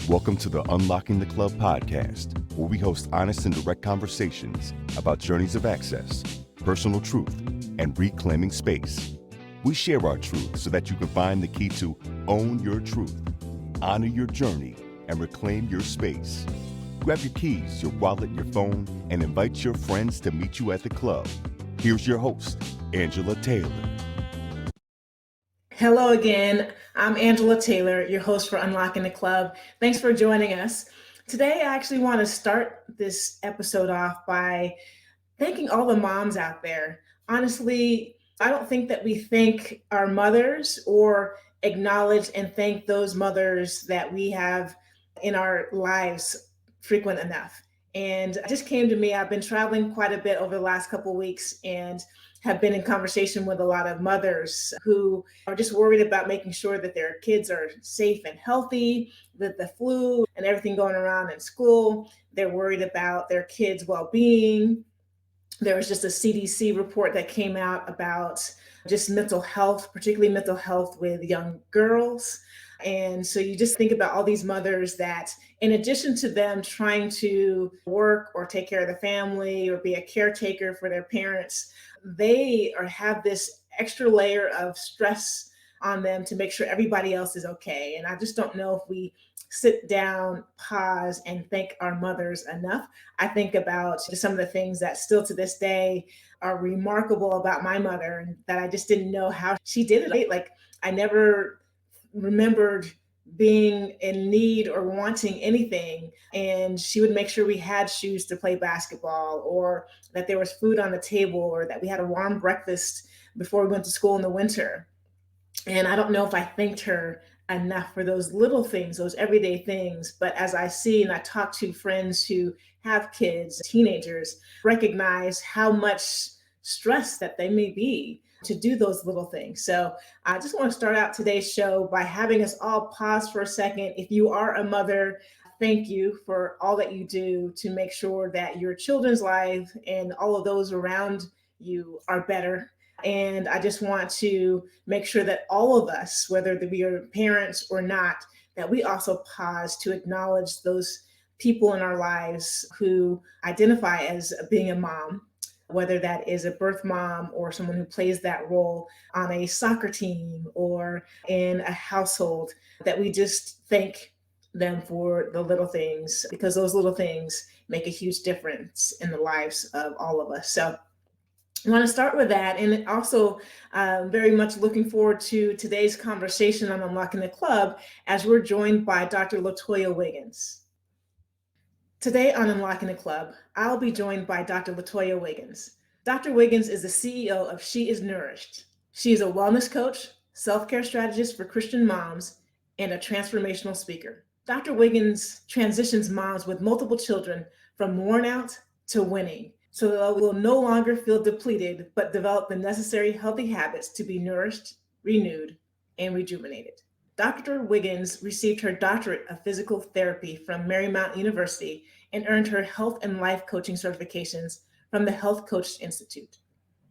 Welcome to the Unlocking the Club podcast, where we host honest and direct conversations about journeys of access, personal truth, and reclaiming space. We share our truth so that you can find the key to own your truth, honor your journey, and reclaim your space. Grab your keys, your wallet, your phone, and invite your friends to meet you at the club. Here's your host, Angela Taylor. Hello again. I'm Angela Taylor, your host for Unlocking the Club. Thanks for joining us. Today, I actually want to start this episode off by thanking all the moms out there. Honestly, I don't think that we thank our mothers or acknowledge and thank those mothers that we have in our lives frequent enough. And it just came to me, I've been traveling quite a bit over the last couple of weeks and have been in conversation with a lot of mothers who are just worried about making sure that their kids are safe and healthy, that the flu and everything going around in school, they're worried about their kids' well-being. There was just a CDC report that came out about just mental health, particularly mental health with young girls. And so you just think about all these mothers that, in addition to them trying to work or take care of the family or be a caretaker for their parents, they have this extra layer of stress on them to make sure everybody else is okay. And I just don't know if we sit down, pause, and thank our mothers enough. I think about some of the things that still to this day are remarkable about my mother and that I just didn't know how she did it. Like, I never remembered being in need or wanting anything, and she would make sure we had shoes to play basketball, or that there was food on the table, or that we had a warm breakfast before we went to school in the winter. And I don't know if I thanked her enough for those little things, those everyday things. But as I see and I talk to friends who have kids, teenagers, recognize how much stress that they may be to do those little things. So I just want to start out today's show by having us all pause for a second. If you are a mother, thank you for all that you do to make sure that your children's life and all of those around you are better. And I just want to make sure that all of us, whether we are parents or not, that we also pause to acknowledge those people in our lives who identify as being a mom, whether that is a birth mom or someone who plays that role on a soccer team or in a household, that we just thank them for the little things, because those little things make a huge difference in the lives of all of us. So I want to start with that, and also very much looking forward to today's conversation on Unlocking the Club as we're joined by Dr. LaToya Wiggins. Today on Unlocking the Club, I'll be joined by Dr. LaToya Wiggins. Dr. Wiggins is the CEO of She is Nourished. She is a wellness coach, self-care strategist for Christian moms, and a transformational speaker. Dr. Wiggins transitions moms with multiple children from worn out to winning, so they will no longer feel depleted, but develop the necessary healthy habits to be nourished, renewed, and rejuvenated. Dr. Wiggins received her doctorate of physical therapy from Marymount University and earned her health and life coaching certifications from the Health Coach Institute.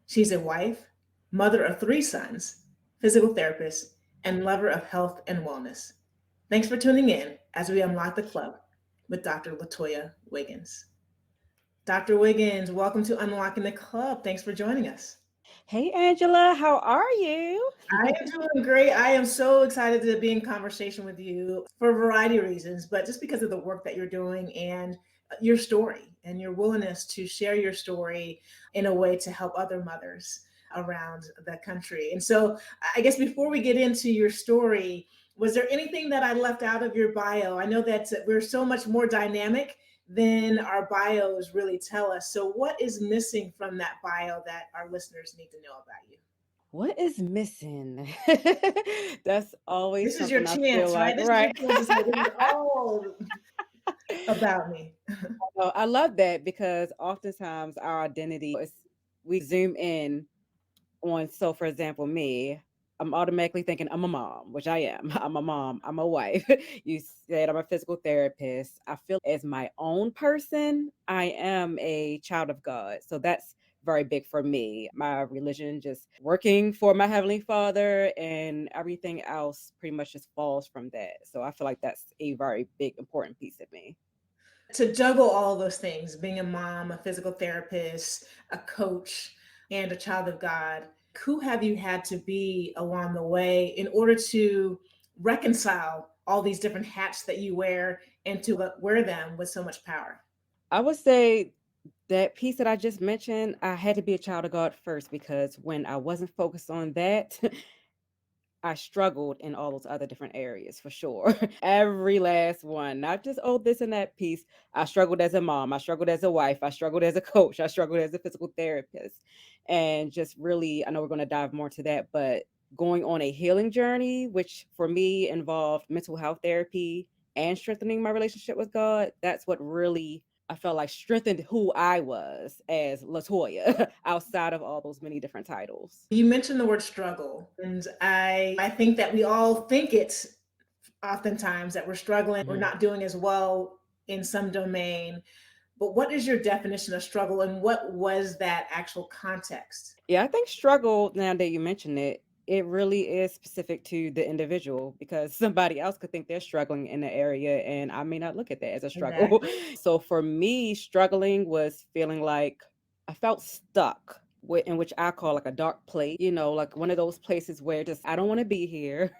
She's a wife, mother of 3 sons, physical therapist, and lover of health and wellness. Thanks for tuning in as we unlock the club with Dr. LaToya Wiggins. Dr. Wiggins, welcome to Unlocking the Club. Thanks for joining us. Hey, Angela, how are you? I am doing great. I am so excited to be in conversation with you for a variety of reasons, but just because of the work that you're doing and your story and your willingness to share your story in a way to help other mothers around the country. And so I guess before we get into your story, was there anything that I left out of your bio? I know that we're so much more dynamic than our bios really tell us. So what is missing from that bio that our listeners need to know about you? What is missing? That's always This is your something I feel chance, right? like, This is your right? chance to say this is all about me. So I love that because oftentimes our identity is we zoom in on. So, for example, me, I'm automatically thinking I'm a mom, which I am. I'm a mom. I'm a wife. You said I'm a physical therapist. I feel as my own person, I am a child of God. So that's very big for me. My religion, just working for my Heavenly Father, and everything else pretty much just falls from that. So I feel like that's a very big, important piece of me. To juggle all of those things, being a mom, a physical therapist, a coach, and a child of God, who have you had to be along the way in order to reconcile all these different hats that you wear and to wear them with so much power? I would say that piece that I just mentioned, I had to be a child of God first, because when I wasn't focused on that, I struggled in all those other different areas for sure. Every last one, not just, oh, this and that piece. I struggled as a mom. I struggled as a wife. I struggled as a coach. I struggled as a physical therapist. And just really, I know we're going to dive more to that, but going on a healing journey, which for me involved mental health therapy and strengthening my relationship with God, that's what really I felt like strengthened who I was as LaToya outside of all those many different titles. You mentioned the word struggle, and I think that we all think it's oftentimes that we're struggling, we're Mhm. not doing as well in some domain. But what is your definition of struggle and what was that actual context? Yeah, I think struggle, now that you mention it, it really is specific to the individual, because somebody else could think they're struggling in the area and I may not look at that as a struggle. Exactly. So for me, struggling was feeling like I felt stuck. In which I call like a dark place, like one of those places where just I don't want to be here.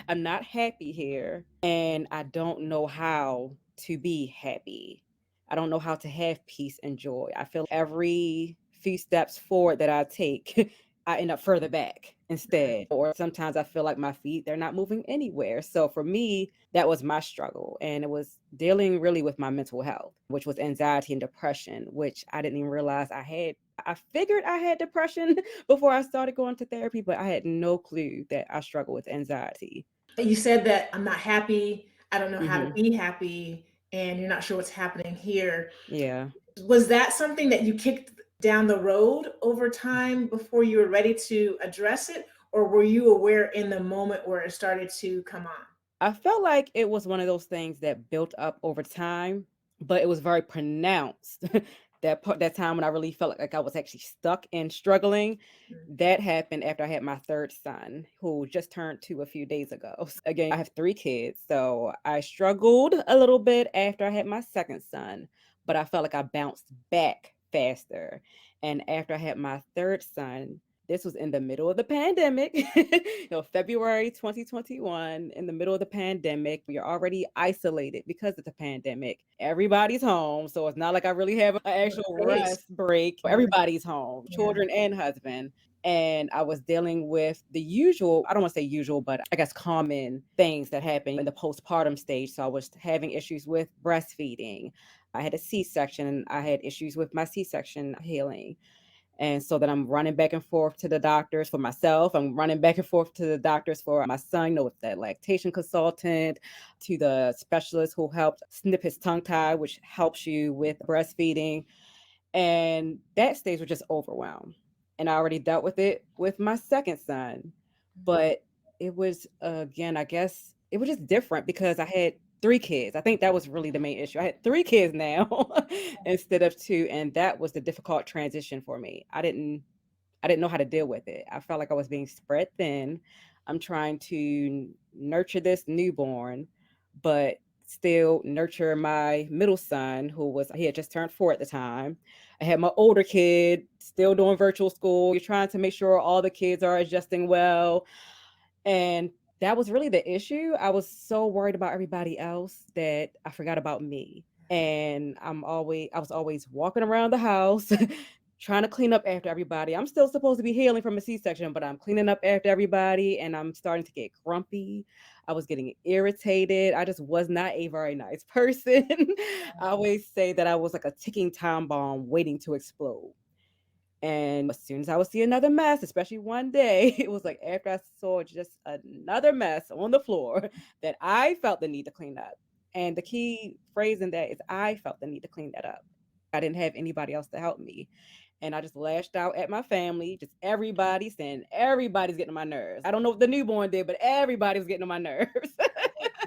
I'm not happy here. And I don't know how to be happy. I don't know how to have peace and joy. I feel every few steps forward that I take, I end up further back instead. Or sometimes I feel like my feet, they're not moving anywhere. So for me, that was my struggle. And it was dealing really with my mental health, which was anxiety and depression, which I didn't even realize I had. I figured I had depression before I started going to therapy, but I had no clue that I struggle with anxiety. You said that I'm not happy, I don't know how to Hmm. be happy, and you're not sure what's happening here. Yeah. Was that something that you kicked down the road over time before you were ready to address it? Or were you aware in the moment where it started to come on? I felt like it was one of those things that built up over time, but it was very pronounced. That time when I really felt like I was actually stuck and struggling, Mm. that happened after I had my third son, who just turned 2 a few days ago. Again, I have 3 kids, so I struggled a little bit after I had my second son, but I felt like I bounced back faster. And after I had my third son, this was in the middle of the pandemic, February 2021, in the middle of the pandemic. We are already isolated because of the pandemic. Everybody's home. So it's not like I really have an actual Space. rest break. Mhm. Everybody's home, Yeah. children and husband. And I was dealing with the usual, I don't want to say usual, but I guess common things that happen in the postpartum stage. So I was having issues with breastfeeding. I had a C-section and I had issues with my C-section healing. And so then I'm running back and forth to the doctors for myself. I'm running back and forth to the doctors for my son, with that lactation consultant, to the specialist who helped snip his tongue tie, which helps you with breastfeeding. And that stage was just overwhelmed. And I already dealt with it with my second son. But it was, again, I guess it was just different because I had 3 kids. I think that was really the main issue. I had 3 kids now instead of 2. And that was the difficult transition for me. I didn't know how to deal with it. I felt like I was being spread thin. I'm trying to nurture this newborn, but still nurture my middle son, he had just turned 4 at the time. I had my older kid still doing virtual school. You're trying to make sure all the kids are adjusting well. And that was really the issue. I was so worried about everybody else that I forgot about me. And I was always walking around the house trying to clean up after everybody. I'm still supposed to be healing from a C-section, but I'm cleaning up after everybody and I'm starting to get grumpy. I was getting irritated. I just was not a very nice person. I always say that I was like a ticking time bomb waiting to explode. And as soon as I would see another mess, especially one day, it was like after I saw just another mess on the floor that I felt the need to clean up. And the key phrase in that is I felt the need to clean that up. I didn't have anybody else to help me. And I just lashed out at my family, just everybody saying everybody's getting on my nerves. I don't know what the newborn did, but everybody was getting on my nerves.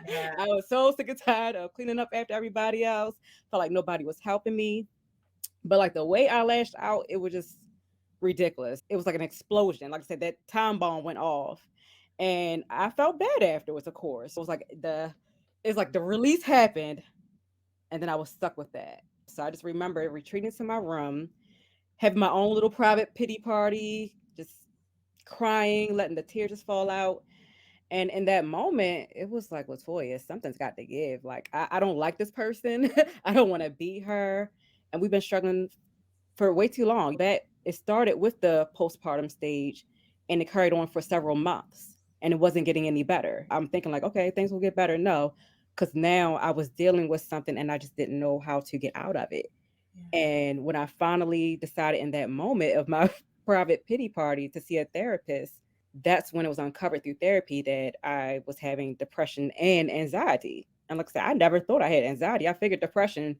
Yeah. I was so sick and tired of cleaning up after everybody else. Felt like nobody was helping me. But like the way I lashed out, it was just ridiculous. It was like an explosion. Like I said, that time bomb went off, and I felt bad afterwards. Of course, it's like the release happened, and then I was stuck with that. So I just remember retreating to my room, having my own little private pity party, just crying, letting the tears just fall out. And in that moment, it was like, LaToya, something's got to give. Like, I don't like this person. I don't want to be her. And we've been struggling for way too long. That it started with the postpartum stage and it carried on for several months and it wasn't getting any better. I'm thinking, like, okay, things will get better. No, because now I was dealing with something and I just didn't know how to get out of it. Yeah. And when I finally decided in that moment of my private pity party to see a therapist, that's when it was uncovered through therapy that I was having depression and anxiety. And like I said, I never thought I had anxiety. I figured depression,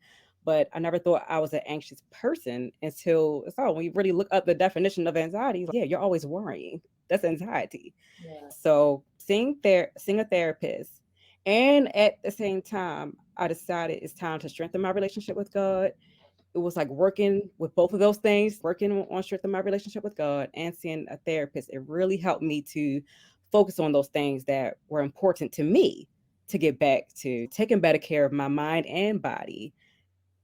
but I never thought I was an anxious person until when you really look up the definition of anxiety, yeah, you're always worrying. That's anxiety. Yeah. So seeing a therapist. And at the same time, I decided it's time to strengthen my relationship with God. It was like working with both of those things, working on strengthening my relationship with God and seeing a therapist. It really helped me to focus on those things that were important to me to get back to taking better care of my mind and body.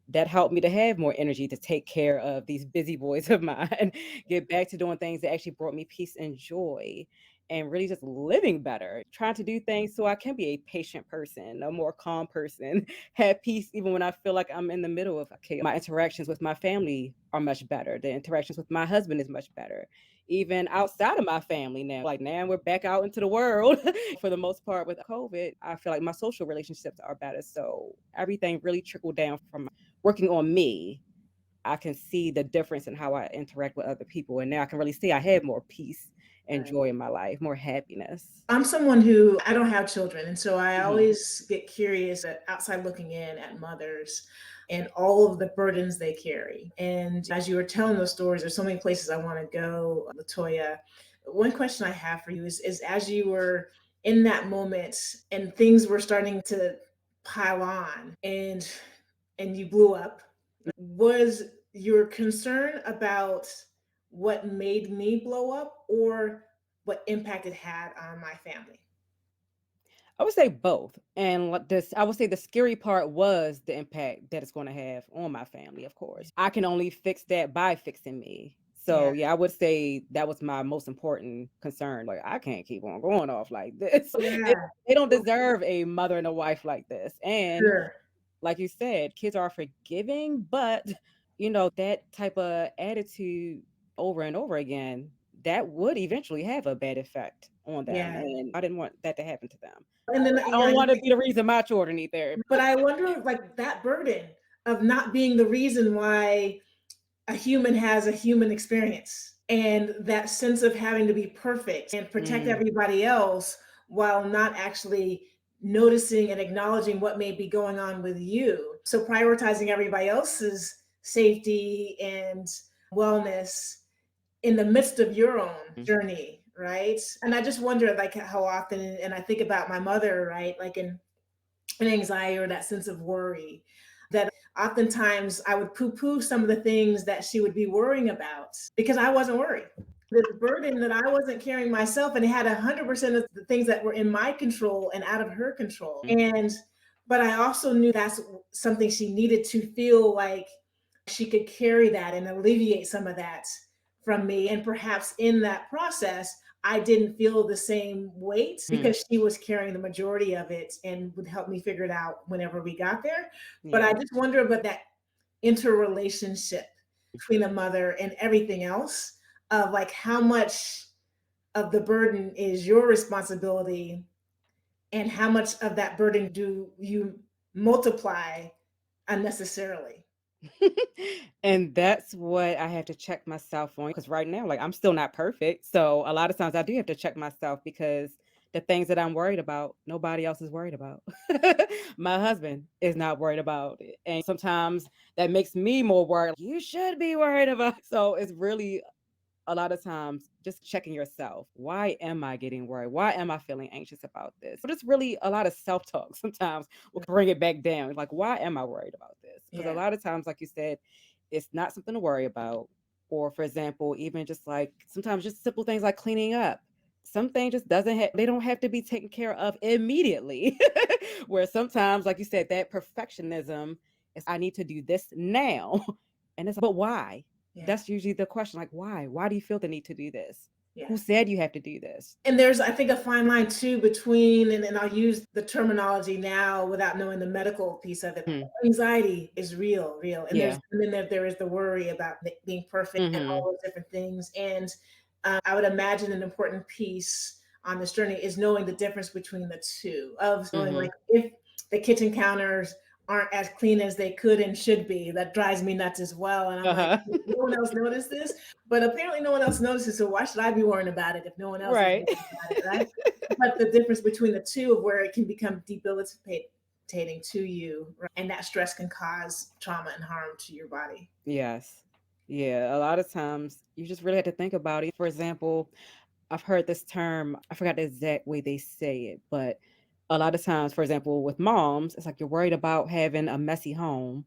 That helped me to have more energy to take care of these busy boys of mine, get back to doing things that actually brought me peace and joy, and really just living better, trying to do things so I can be a patient person, a more calm person, have peace even when I feel like I'm in the middle of chaos. My interactions with my family are much better. The interactions with my husband is much better. Even outside of my family now, like now we're back out into the world for the most part with COVID. I feel like my social relationships are better. So everything really trickled down from working on me. I can see the difference in how I interact with other people. And now I can really see I have more peace and Right. joy in my life, more happiness. I'm someone who I don't have children, and so I Mhm. always get curious outside looking in at mothers and all of the burdens they carry. And as you were telling those stories, there's so many places I want to go, LaToya. One question I have for you is as you were in that moment and things were starting to pile on and you blew up, was your concern about what made me blow up or what impact it had on my family? I would say both. And I would say the scary part was the impact that it's going to have on my family, of course. I can only fix that by fixing me. Yeah. So, yeah, I would say that was my most important concern. Like, I can't keep on going off like this. Yeah. They don't deserve a mother and a wife like this. And Sure. like you said, kids are forgiving, but that type of attitude over and over again, that would eventually have a bad effect on them. Yeah. And I didn't want that to happen to them. And then I don't want to be the reason my children need therapy. but I wonder like that burden of not being the reason why a human has a human experience and that sense of having to be perfect and protect Mm, everybody else while not actually noticing and acknowledging what may be going on with you. So prioritizing everybody else's safety and wellness in the midst of your own mm, journey, right? And I just wonder like how often, and I think about my mother, right? Like in an anxiety or that sense of worry, that oftentimes I would poo-poo some of the things that she would be worrying about because I wasn't worried. This burden that I wasn't carrying myself, and it had 100% of the things that were in my control and out of her control. mm, But I also knew that's something she needed to feel like she could carry that and alleviate some of that from me. And perhaps in that process, I didn't feel the same weight mm. because she was carrying the majority of it and would help me figure it out whenever we got there. But I Yeah. just wonder about that interrelationship between a mother and everything else of like how much of the burden is your responsibility and how much of that burden do you multiply unnecessarily. And that's what I have to check myself on because right now, like I'm still not perfect. So a lot of times I do have to check myself because the things that I'm worried about, nobody else is worried about. My husband is not worried about it. And sometimes that makes me more worried. You should be worried about. So it's really a lot of times just checking yourself. Why am I getting worried? Why am I feeling anxious about this? But it's really a lot of self-talk sometimes will bring it back down. Like, why am I worried about this? Because a Yeah. lot of times, like you said, it's not something to worry about, Or for example, even just like sometimes just simple things like cleaning up. Something just doesn't have, they don't have to be taken care of immediately. Where sometimes, like you said, that perfectionism is, I need to do this now. And it's, but why? Yeah. That's usually the question. Like, why? Why do you feel the need to do this? Yeah. Who said you have to do this? And there's, I think, a fine line too between, and I'll use the terminology now without knowing the medical piece of it. Anxiety is real. And Yeah. then there is the worry about being perfect and Mhm. all those different things. And I would imagine an important piece on this journey is knowing the difference between the two, of knowing like if the kitchen counters aren't as clean as they could and should be, that drives me nuts as well. And I'm like, no one else noticed this, but apparently no one else notices. So why should I be worrying about it if no one else is Right. worrying about it, right? But the difference between the two of where it can become debilitating to you, right? And that stress can cause trauma and harm to your body. Yes. Yeah. A lot of times you just really have to think about it. For example, I've heard this term, I forgot the exact way they say it, but a lot of times, for example, with moms, it's like you're worried about having a messy home,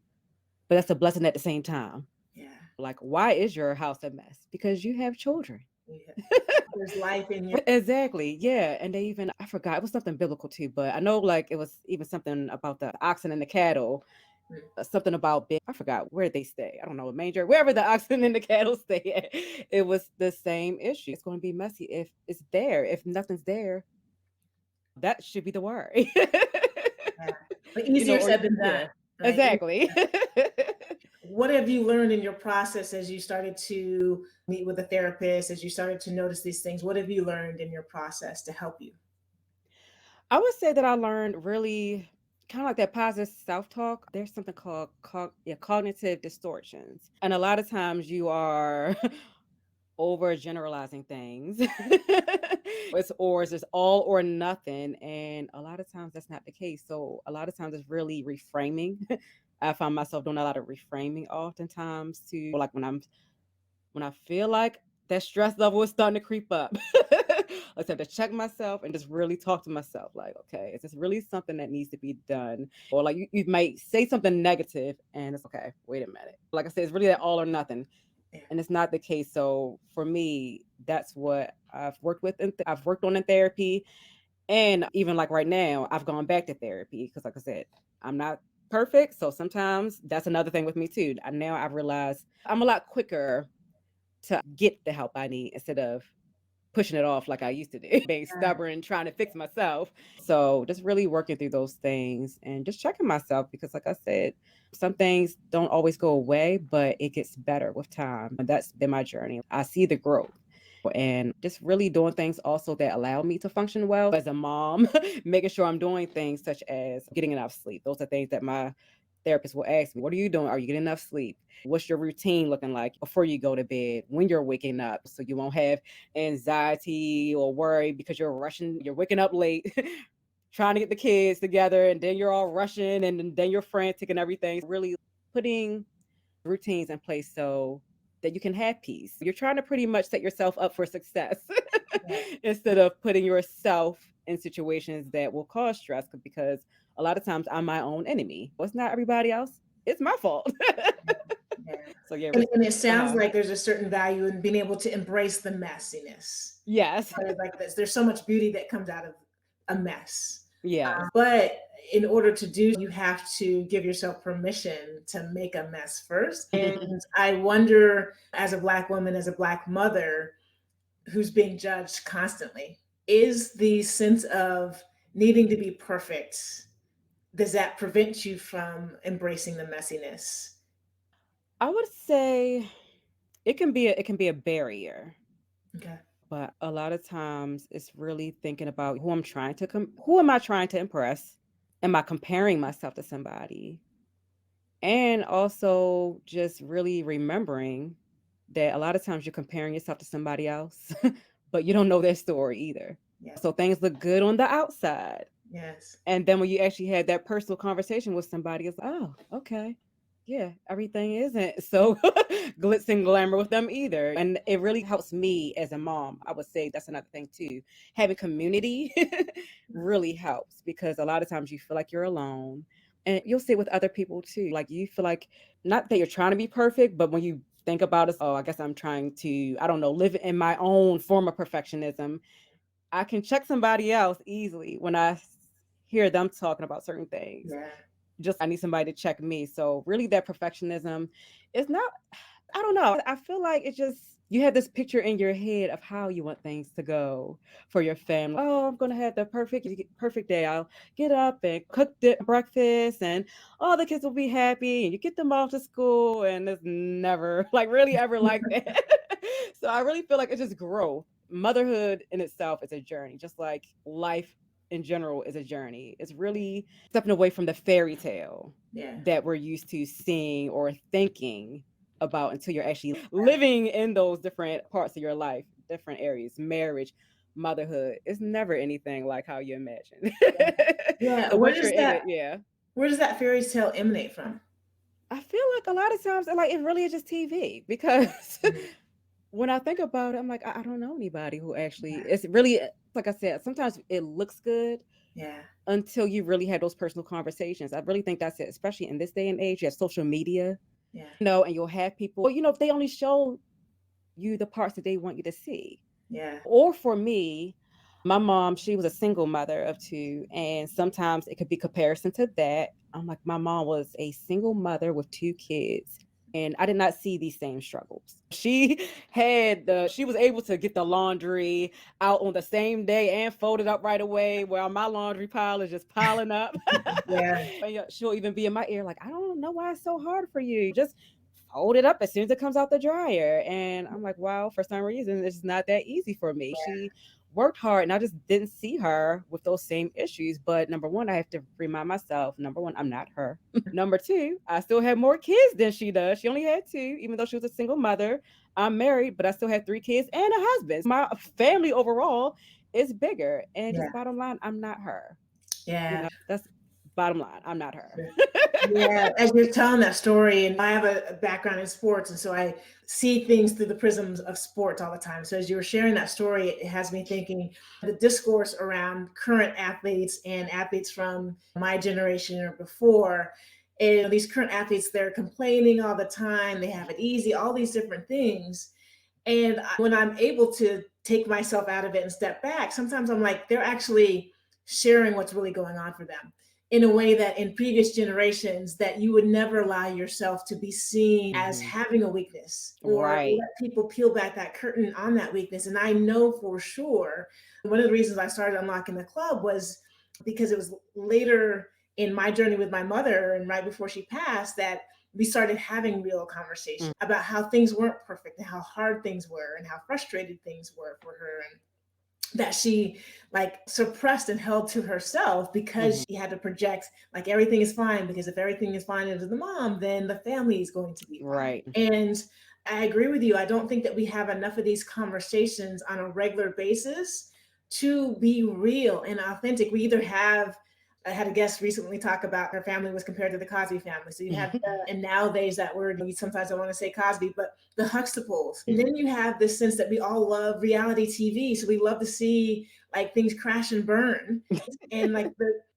but that's a blessing at the same time. Yeah. Like, why is your house a mess? Because you have children. There's life in your. Exactly. Yeah. And they even, I forgot, it was something biblical too, but I know like it was even something about the oxen and the cattle, something about big, I forgot where they stay. I don't know, a manger, wherever the oxen and the cattle stay at. It was the same issue. It's going to be messy if it's there. If nothing's there, that should be the worry. Yeah. But easier said than done. Yeah, Right? exactly. What have you learned in your process as you started to meet with a therapist, as you started to notice these things? What have you learned in your process to help you? I would say that I learned really kind of like that positive self-talk. There's something called cognitive distortions. And a lot of times you are overgeneralizing things. It's just all or nothing. And a lot of times that's not the case. So a lot of times it's really reframing. I find myself doing a lot of reframing oftentimes to like when I feel like that stress level is starting to creep up. I just have to check myself and just really talk to myself like, okay, is this really something that needs to be done? Or like you might say something negative and it's okay, wait a minute. Like I said, it's really that all or nothing. And it's not the case. So for me, that's what I've worked with. I've worked on in therapy. And even like right now, I've gone back to therapy because, like I said, I'm not perfect. So sometimes that's another thing with me too. Now I've realized I'm a lot quicker to get the help I need instead of pushing it off like I used to do, being stubborn, trying to fix myself. So just really working through those things and just checking myself because, like I said, some things don't always go away, but it gets better with time. And that's been my journey. I see the growth. And just really doing things also that allow me to function well as a mom, making sure I'm doing things such as getting enough sleep. Those are things that my therapist will ask me, what are you doing? Are you getting enough sleep? What's your routine looking like before you go to bed, when you're waking up, so you won't have anxiety or worry because you're rushing, you're waking up late, trying to get the kids together, and then you're all rushing and then you're frantic and everything. Really putting routines in place so that you can have peace. You're trying to pretty much set yourself up for success instead of putting yourself in situations that will cause stress because a lot of times I'm my own enemy. Well, it's not everybody else. It's my fault. Yeah. So yeah. And it sounds like there's a certain value in being able to embrace the messiness. Yes. Like this, there's so much beauty that comes out of a mess. Yeah. But in order to do, you have to give yourself permission to make a mess first. And I wonder, as a Black woman, as a Black mother who's being judged constantly, is the sense of needing to be perfect, does that prevent you from embracing the messiness? I would say it can be a barrier. Okay. But a lot of times it's really thinking about who I'm trying to who am I trying to impress? Am I comparing myself to somebody? And also just really remembering that a lot of times you're comparing yourself to somebody else, but you don't know their story either. Yeah. So things look good on the outside. Yes. And then when you actually had that personal conversation with somebody, it's like, oh, okay. Yeah, everything isn't so glitz and glamour with them either. And it really helps me as a mom. I would say that's another thing too. Having community really helps because a lot of times you feel like you're alone. And you'll see it with other people too. Like you feel like not that you're trying to be perfect, but when you think about it, oh, I guess I'm trying to, I don't know, live in my own form of perfectionism. I can check somebody else easily when hear them talking about certain things. Yeah. Just I need somebody to check me. So really that perfectionism is not, I don't know. I feel like it's just you have this picture in your head of how you want things to go for your family. Oh, I'm gonna have the perfect day. I'll get up and cook the breakfast, and all the kids will be happy, and you get them off to school, and it's never like really ever like that. So I really feel like it's just growth. Motherhood in itself is a journey, just like life in general is a journey. It's really stepping away from the fairy tale Yeah. that we're used to seeing or thinking about until you're actually living in those different parts of your life, different areas, marriage, motherhood. It's never anything like how you imagine. Yeah. So once you're in it, yeah. Where does that fairy tale emanate from? I feel like a lot of times like it really is just TV because when I think about it, I'm like, I don't know anybody who actually it's really like I said, sometimes it looks good Yeah. until you really have those personal conversations. I really think that's it, especially in this day and age. You have social media, Yeah. and you'll have people, if they only show you the parts that they want you to see. Yeah. Or for me, my mom, she was a single mother of two, and sometimes it could be comparison to that. I'm like, my mom was a single mother with two kids, and I did not see these same struggles. She was able to get the laundry out on the same day and fold it up right away, while my laundry pile is just piling up. Yeah. And she'll even be in my ear like, I don't know why it's so hard for you. Just fold it up as soon as it comes out the dryer. And I'm like, wow, for some reason, it's not that easy for me. She worked hard and I just didn't see her with those same issues. But number one, I have to remind myself, number one, I'm not her. Number two, I still have more kids than she does. She only had two, even though she was a single mother. I'm married, but I still have three kids and a husband. My family overall is bigger. And Yeah. just bottom line, I'm not her. Yeah. That's bottom line. I'm not her. Yeah, as you're telling that story, and I have a background in sports, and so I see things through the prisms of sports all the time. So as you were sharing that story, it has me thinking the discourse around current athletes and athletes from my generation or before. And these current athletes, they're complaining all the time. They have it easy, all these different things. And when I'm able to take myself out of it and step back, sometimes I'm like, they're actually sharing what's really going on for them in a way that in previous generations that you would never allow yourself to be seen as having a weakness or Right. let people peel back that curtain on that weakness. And I know for sure one of the reasons I started unlocking the club was because it was later in my journey with my mother and right before she passed that we started having real conversations about how things weren't perfect and how hard things were and how frustrated things were for her, and that she like suppressed and held to herself because she had to project like everything is fine, because if everything is fine as the mom, then the family is going to be fine. Right. And I agree with you. I don't think that we have enough of these conversations on a regular basis to be real and authentic. We either have, I had a guest recently talk about her family was compared to the Cosby family. So you have, and nowadays that word, sometimes I want to say Cosby, but the Huxtables. And then you have this sense that we all love reality TV. So we love to see like things crash and burn. And like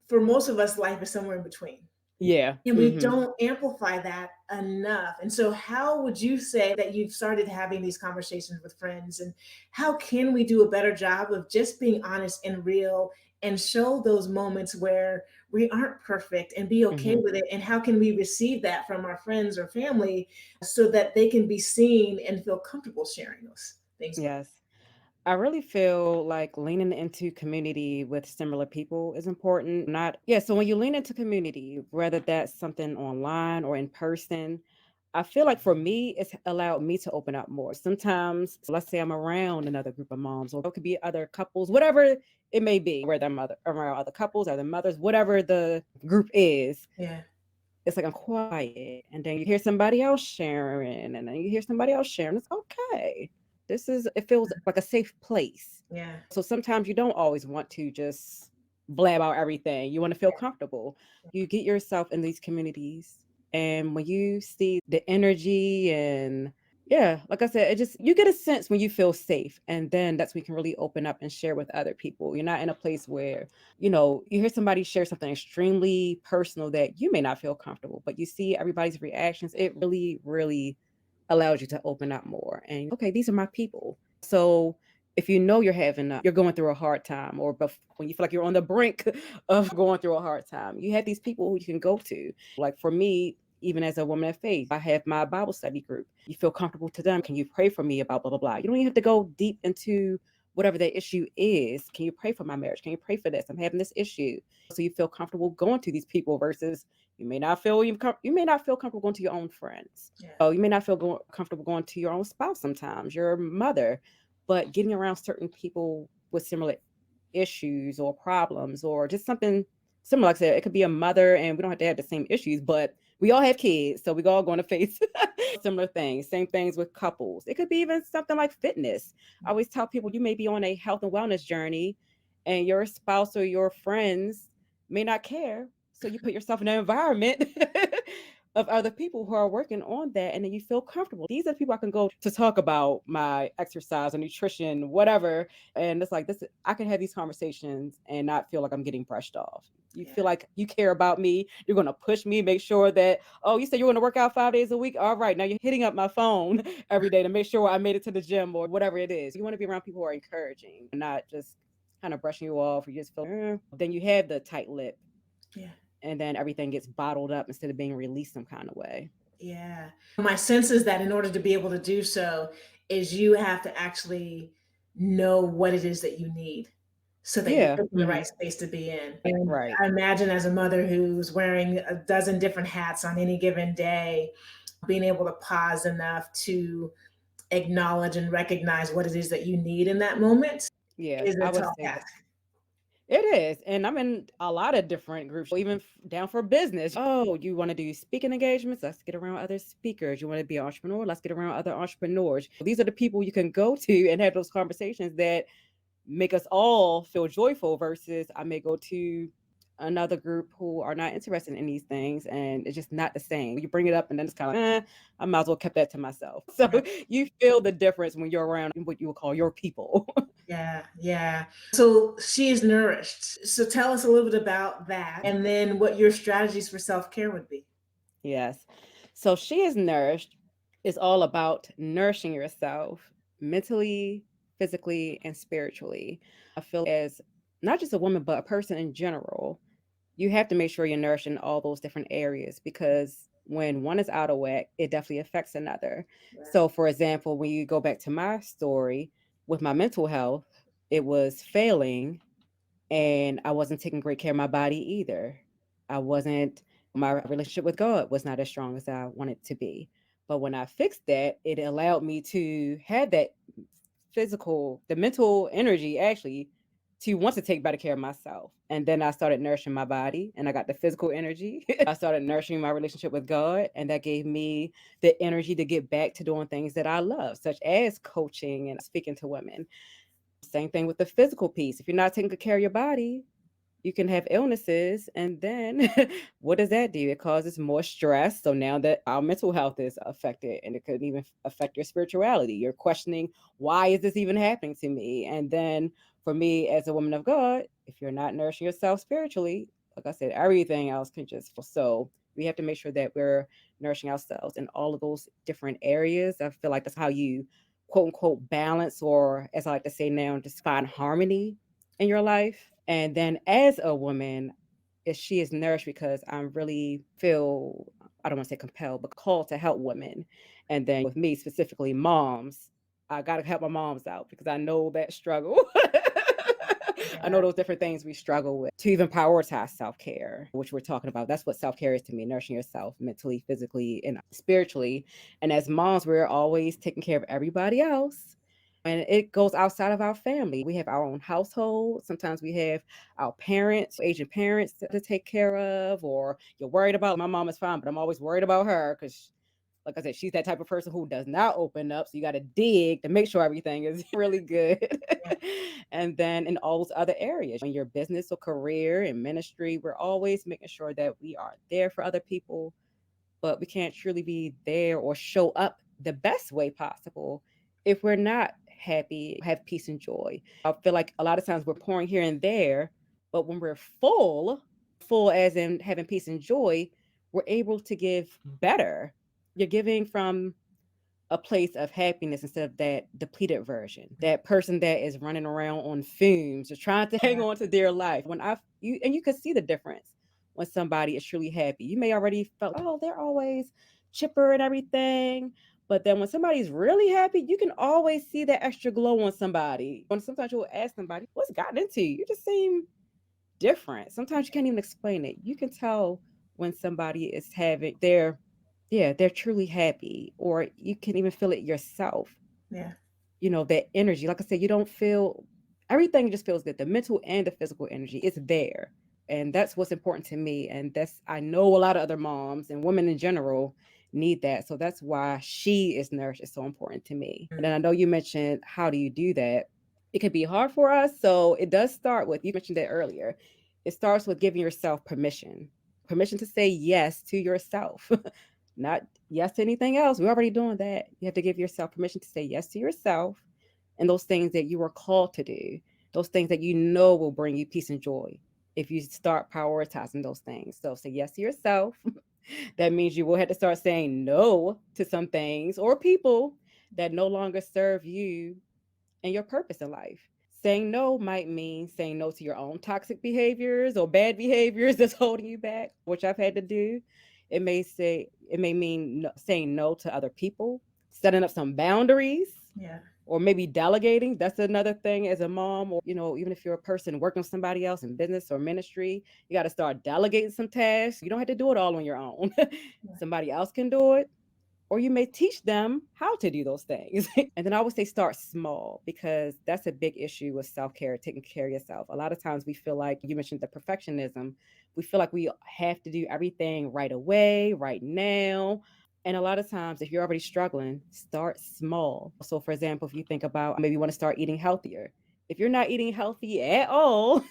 for most of us, life is somewhere in between. Yeah. And we don't amplify that enough. And so how would you say that you've started having these conversations with friends, and how can we do a better job of just being honest and real and show those moments where we aren't perfect and be okay with it? And how can we receive that from our friends or family so that they can be seen and feel comfortable sharing those things? Yes. I really feel like leaning into community with similar people is important. So when you lean into community, whether that's something online or in person, I feel like for me, it's allowed me to open up more. Sometimes, let's say I'm around another group of moms, or it could be other couples, whatever it may be, where they're around other couples, other mothers, whatever the group is. Yeah. It's like I'm quiet, and then you hear somebody else sharing, and then you hear somebody else sharing. It's okay. It feels like a safe place. Yeah. So sometimes you don't always want to just blab out everything. You want to feel comfortable. You get yourself in these communities, and when you see the energy and yeah, like I said, you get a sense when you feel safe, and then that's when you can really open up and share with other people. You're not in a place where, you hear somebody share something extremely personal that you may not feel comfortable, but you see everybody's reactions. It really, really allows you to open up more and okay, these are my people. So if you know you're going through a hard time, or when you feel like you're on the brink of going through a hard time, you have these people who you can go to. Like for me, even as a woman of faith, I have my Bible study group. You feel comfortable to them. Can you pray for me about blah, blah, blah? You don't even have to go deep into whatever the issue is. Can you pray for my marriage? Can you pray for this? I'm having this issue. So you feel comfortable going to these people versus you may not feel comfortable going to your own friends. Yeah. Oh, you may not feel comfortable going to your own spouse sometimes, your mother, but getting around certain people with similar issues or problems or just something similar. Like I said, it could be a mother and we don't have to have the same issues, but we all have kids. So we all going to face similar things. Same things with couples. It could be even something like fitness. I always tell people you may be on a health and wellness journey and your spouse or your friends may not care. So you put yourself in an environment of other people who are working on that, and then you feel comfortable. These are the people I can go to talk about my exercise or nutrition, whatever. And it's like this, I can have these conversations and not feel like I'm getting brushed off. You feel like you care about me. You're going to push me, make sure that, oh, you said you're going to work out 5 days a week. All right. Now you're hitting up my phone every day to make sure I made it to the gym or whatever it is. You want to be around people who are encouraging, not just kind of brushing you off or you just feel, then you have the tight lip. Yeah. And then everything gets bottled up instead of being released some kind of way. Yeah. My sense is that in order to be able to do so is you have to actually know what it is that you need so that you're Yeah. in the right space to be in. And Right. I imagine as a mother who's wearing a dozen different hats on any given day, being able to pause enough to acknowledge and recognize what it is that you need in that moment Yeah. is a I would tall say that. task. It is. And I'm in a lot of different groups, even down for business. Oh, you want to do speaking engagements? Let's get around other speakers. You want to be an entrepreneur? Let's get around other entrepreneurs. These are the people you can go to and have those conversations that make us all feel joyful versus I may go to another group who are not interested in these things and it's just not the same. You bring it up and then it's kind of I might as well kept that to myself. So you feel the difference when you're around what you would call your people. Yeah, yeah. So she is nourished. So tell us a little bit about that and then what your strategies for self-care would be. Yes. So she is nourished is all about nourishing yourself mentally, physically, and spiritually. I feel as not just a woman, but a person in general, you have to make sure you're nourishing all those different areas because when one is out of whack, it definitely affects another. Yeah. So, for example, when you go back to my story with my mental health, it was failing and I wasn't taking great care of my body either. I wasn't, my relationship with God was not as strong as I wanted to be. But when I fixed that, it allowed me to have that the mental energy actually to want to take better care of myself. And then I started nourishing my body and I got the physical energy. I started nourishing my relationship with God. And that gave me the energy to get back to doing things that I love, such as coaching and speaking to women. Same thing with the physical piece. If you're not taking good care of your body, you can have illnesses. And then what does that do? It causes more stress. So now that our mental health is affected and it could even affect your spirituality, you're questioning, why is this even happening to me? And then for me, as a woman of God, if you're not nourishing yourself spiritually, like I said, everything else can just fall. So we have to make sure that we're nourishing ourselves in all of those different areas. I feel like that's how you quote unquote balance, or as I like to say now, just find harmony in your life. And then as a woman, is she is nourished because I really feel, I don't want to say compelled, but called to help women. And then with me specifically, moms, I got to help my moms out because I know that struggle. I know Yeah. those different things we struggle with to even prioritize self care, which we're talking about. That's what self care is to me, nourishing yourself mentally, physically, and spiritually. And as moms, we're always taking care of everybody else. And it goes outside of our family. We have our own household. Sometimes we have our parents, Asian parents to take care of, or you're worried about my mom is fine, but I'm always worried about her because like I said, she's that type of person who does not open up. So you got to dig to make sure everything is really good. Yeah. And then in all those other areas, in your business or career and ministry, we're always making sure that we are there for other people, but we can't truly be there or show up the best way possible if we're not happy, have peace and joy. I feel like a lot of times we're pouring here and there, but when we're full as in having peace and joy, we're able to give better. You're giving from a place of happiness instead of that depleted version, that person that is running around on fumes, just trying to hang on to their life. When you could see the difference when somebody is truly happy. You may already felt, oh, they're always chipper and everything. But then when somebody's really happy, you can always see that extra glow on somebody. When sometimes you'll ask somebody, what's gotten into you? You just seem different. Sometimes you can't even explain it. You can tell when somebody is having they're truly happy, or you can even feel it yourself. Yeah. That energy. Like I said, you don't feel everything just feels good. The mental and the physical energy is there. And that's what's important to me. And that's I know a lot of other moms and women in general need that. So that's why She Is Nourished is so important to me. And then I know you mentioned, how do you do that? It can be hard for us. So it does start with, you mentioned it earlier. It starts with giving yourself permission. Permission to say yes to yourself. Not yes to anything else. We're already doing that. You have to give yourself permission to say yes to yourself and those things that you are called to do, those things that you know will bring you peace and joy if you start prioritizing those things. So say yes to yourself. That means you will have to start saying no to some things or people that no longer serve you and your purpose in life. Saying no might mean saying no to your own toxic behaviors or bad behaviors that's holding you back, which I've had to do. It may mean saying no to other people, setting up some boundaries, Yeah. or maybe delegating. That's another thing as a mom, or even if you're a person working with somebody else in business or ministry, you got to start delegating some tasks. You don't have to do it all on your own. Somebody else can do it, or you may teach them how to do those things. And then I would say start small, because that's a big issue with self-care, taking care of yourself. A lot of times we feel like, you mentioned the perfectionism, we feel like we have to do everything right away, right now. And a lot of times, if you're already struggling, start small. So, for example, if you think about maybe you want to start eating healthier, if you're not eating healthy at all,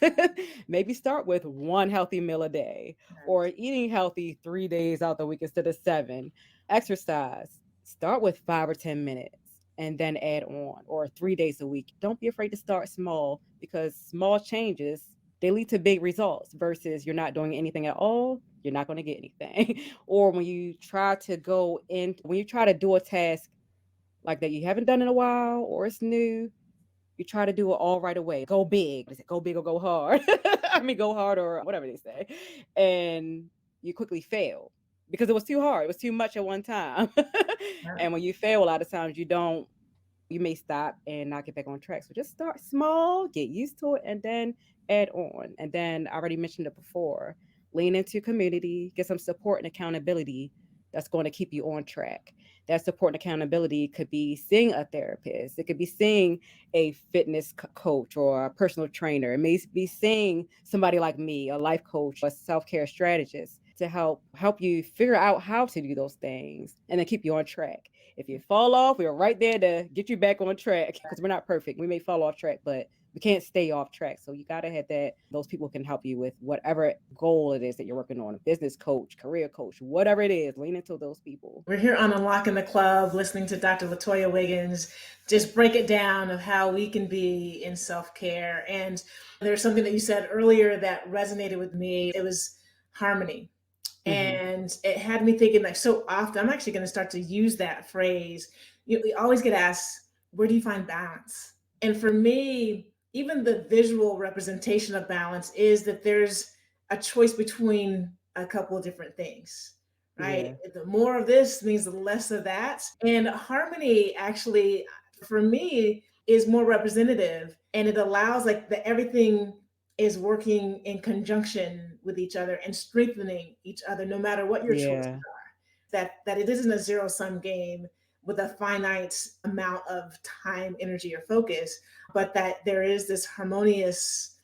maybe start with one healthy meal a day, or eating healthy 3 days out the week instead of seven. Exercise, start with 5 or 10 minutes and then add on, or 3 days a week. Don't be afraid to start small, because small changes, they lead to big results, versus you're not doing anything at all, you're not going to get anything. Or when you try to do a task like that you haven't done in a while, or it's new, you try to do it all right away. Go big. Is it go big or go hard? I mean, go hard or whatever they say. And you quickly fail because it was too hard. It was too much at one time. And when you fail, a lot of times you may stop and not get back on track. So just start small, get used to it, and then add on. And then I already mentioned it before, lean into community, get some support and accountability that's going to keep you on track. That support and accountability could be seeing a therapist. It could be seeing a fitness coach or a personal trainer. It may be seeing somebody like me, a life coach, a self-care strategist, to help you figure out how to do those things and then keep you on track. If you fall off, we're right there to get you back on track, because we're not perfect. We may fall off track, but we can't stay off track. So you got to have those people can help you with whatever goal it is that you're working on, a business coach, career coach, whatever it is, lean into those people. We're here on Unlocking the Club, listening to Dr. LaToya Wiggins just break it down of how we can be in self-care. And there's something that you said earlier that resonated with me. It was harmony. And it had me thinking, like, so often, I'm actually going to start to use that phrase. We always get asked, where do you find balance? And for me, even the visual representation of balance is that there's a choice between a couple of different things, right? Yeah. The more of this means the less of that. And harmony, actually, for me, is more representative, and it allows like that everything is working in conjunction with each other and strengthening each other, no matter what your choices Yeah. are. That it isn't a zero-sum game with a finite amount of time, energy, or focus, but that there is this harmonious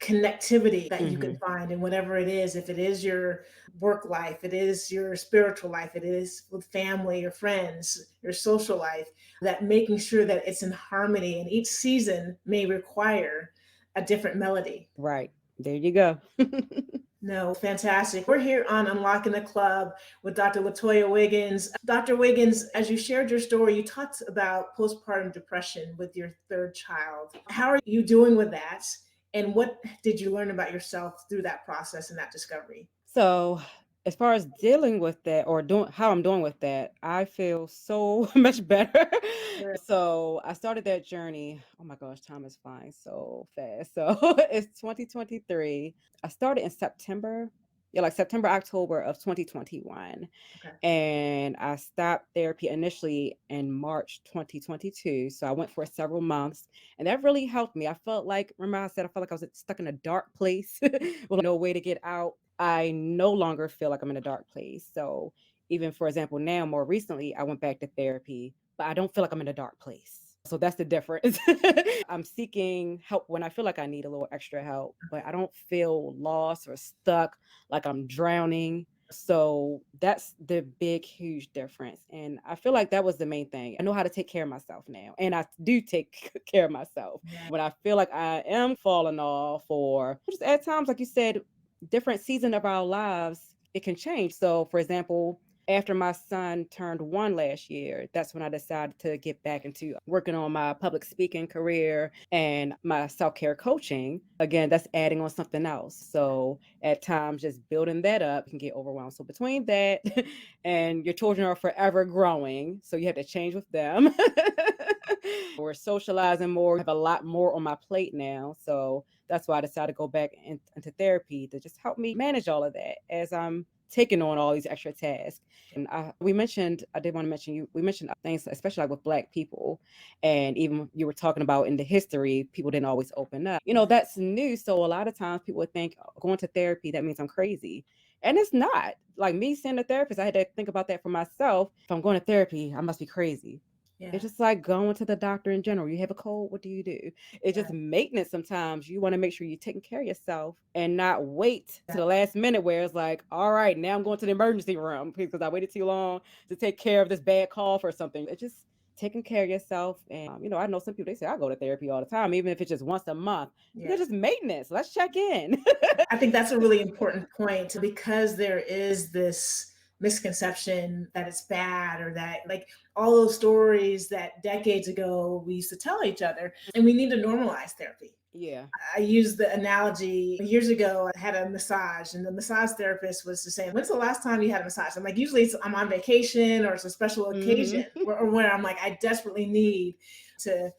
connectivity that you can find in whatever it is. If it is your work life, it is your spiritual life, it is with family, your friends, your social life, that making sure that it's in harmony, and each season may require a different melody. Right. There you go. No, fantastic. We're here on Unlocking the Club with Dr. LaToya Wiggins. Dr. Wiggins, as you shared your story, you talked about postpartum depression with your third child. How are you doing with that? And what did you learn about yourself through that process and that discovery? So As far as dealing with that or doing how I'm doing with that, I feel so much better. Right. So I started that journey. Oh my gosh, time is flying so fast. So it's 2023. I started in September. Yeah, like September, October of 2021. Okay. And I stopped therapy initially in March 2022. So I went for several months, and that really helped me. I felt like, remember I said, I felt like I was stuck in a dark place with no way to get out. I no longer feel like I'm in a dark place. So even for example, now more recently, I went back to therapy, but I don't feel like I'm in a dark place. So that's the difference. I'm seeking help when I feel like I need a little extra help, but I don't feel lost or stuck like I'm drowning. So that's the big, huge difference. And I feel like that was the main thing. I know how to take care of myself now. And I do take care of myself. Yeah. When I feel like I am falling off, or just at times, like you said, different season of our lives, it can change. So, for example, after my son turned 1 last year, that's when I decided to get back into working on my public speaking career and my self-care coaching. Again, that's adding on something else. So at times just building that up can get overwhelmed. So between that and your children are forever growing, so you have to change with them. We're socializing more, have a lot more on my plate now. So that's why I decided to go back into therapy to just help me manage all of that as I'm taking on all these extra tasks. And I did want to mention we mentioned things, especially like with Black people. And even you were talking about in the history, people didn't always open up. That's new. So a lot of times people would think, "Oh, going to therapy, that means I'm crazy." And it's not. Like me seeing a therapist, I had to think about that for myself. If I'm going to therapy, I must be crazy. Yeah. It's just like going to the doctor in general. You have a cold, what do you do? It's just Right. maintenance sometimes. You want to make sure you're taking care of yourself and not wait to Yeah. the last minute where it's like, all right, now I'm going to the emergency room because I waited too long to take care of this bad cough or something. It's just taking care of yourself. And, I know some people, they say, I go to therapy all the time, even if it's just once a month. Yeah. It's just maintenance. Let's check in. I think that's a really important point because there is this misconception that it's bad or that like all those stories that decades ago we used to tell each other, and we need to normalize therapy. Yeah. I used the analogy years ago. I had a massage, and the massage therapist was just saying, "When's the last time you had a massage?" I'm like, "Usually I'm on vacation or it's a special occasion, Hmm. or where I'm like, I desperately need to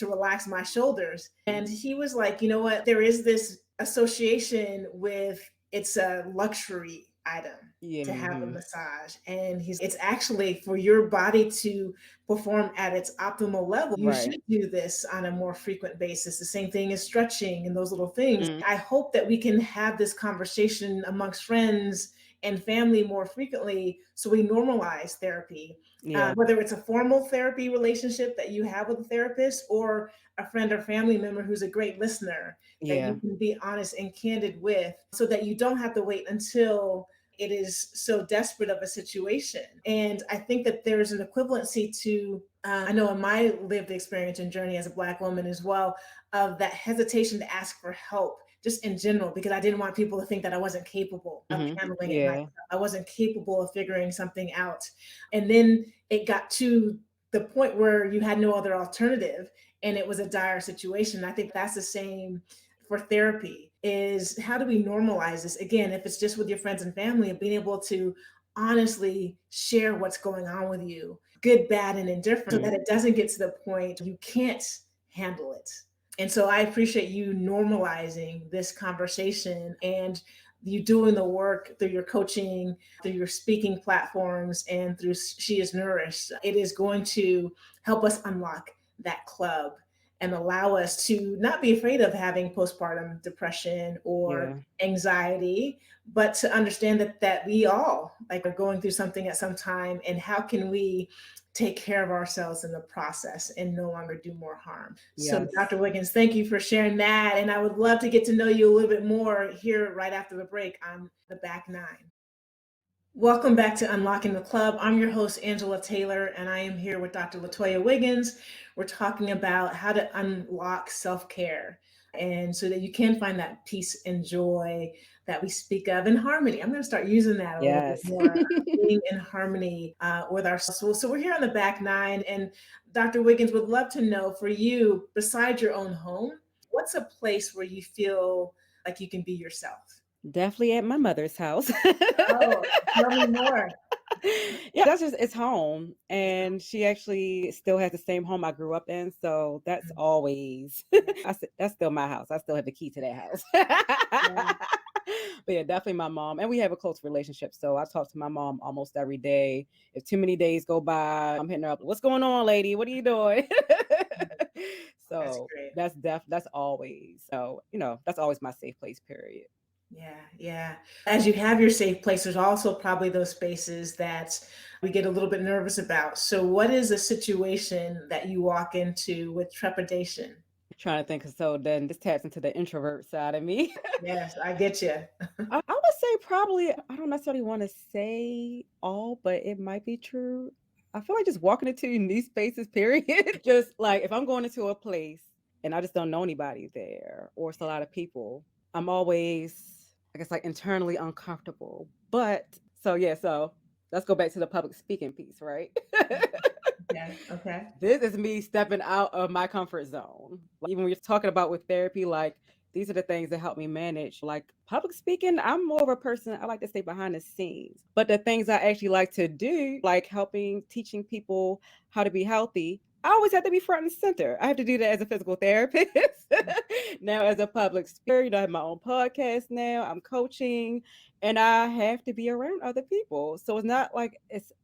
relax my shoulders." And he was like, "You know what? There is this association with it's a luxury item Yeah. to have a Hmm. massage, and it's actually for your body to perform at its optimal level. You Right. should do this on a more frequent basis. The same thing as stretching and those little things." Mm. I hope that we can have this conversation amongst friends and family more frequently so we normalize therapy. Yeah. Whether it's a formal therapy relationship that you have with a therapist or a friend or family member who's a great listener that Yeah. you can be honest and candid with so that you don't have to wait until it is so desperate of a situation. And I think that there's an equivalency to, I know in my lived experience and journey as a Black woman as well, of that hesitation to ask for help just in general, because I didn't want people to think that I wasn't capable of Hmm. handling it myself. Yeah. I wasn't capable of figuring something out. And then it got to the point where you had no other alternative and it was a dire situation. I think that's the same for therapy. Is how do we normalize this again, if it's just with your friends and family, of being able to honestly share what's going on with you, good, bad, and indifferent, so that it doesn't get to the point you can't handle it. And so I appreciate you normalizing this conversation and you doing the work through your coaching, through your speaking platforms, and through She Is Nourished. It is going to help us unlock that club and allow us to not be afraid of having postpartum depression or Yeah. anxiety, but to understand that we all like are going through something at some time, and how can we take care of ourselves in the process and no longer do more harm. So Yes. Dr. Wiggins, thank you for sharing that. And I would love to get to know you a little bit more here right after the break on the back nine. Welcome back to Unlocking the Club. I'm your host, Angela Taylor, and I am here with Dr. LaToya Wiggins. We're talking about how to unlock self-care and so that you can find that peace and joy that we speak of in harmony. I'm going to start using that a little bit Yes. more, being in harmony with our soul. So we're here on the back nine, and Dr. Wiggins would love to know, for you, besides your own home, what's a place where you feel like you can be yourself? Definitely at my mother's house. Oh, tell me more. Yeah, that's just it's home. And she actually still has the same home I grew up in. So that's always that's still my house. I still have the key to that house. Yeah. But yeah, definitely my mom. And we have a close relationship. So I talk to my mom almost every day. If too many days go by, I'm hitting her up. What's going on, lady? What are you doing? That's So great. that's always that's always my safe place, period. Yeah, yeah. As you have your safe place, there's also probably those spaces that we get a little bit nervous about. So, what is a situation that you walk into with trepidation? Trying to think. So then this taps into the introvert side of me. Yes, I get you. I would say probably, I don't necessarily want to say all, but it might be true. I feel like just walking into new spaces, period. Just like if I'm going into a place and I just don't know anybody there or it's a lot of people, I'm always, I guess, like internally uncomfortable. But so, yeah, so let's go back to the public speaking piece, right? Okay, okay. This is me stepping out of my comfort zone. Even when you're talking about with therapy, like these are the things that help me manage. Like public speaking, I'm more of a person, I like to stay behind the scenes. But the things I actually like to do, like helping, teaching people how to be healthy, I always have to be front and center. I have to do that as a physical therapist. Now, as a public speaker, I have my own podcast now. I'm coaching and I have to be around other people. So it's not like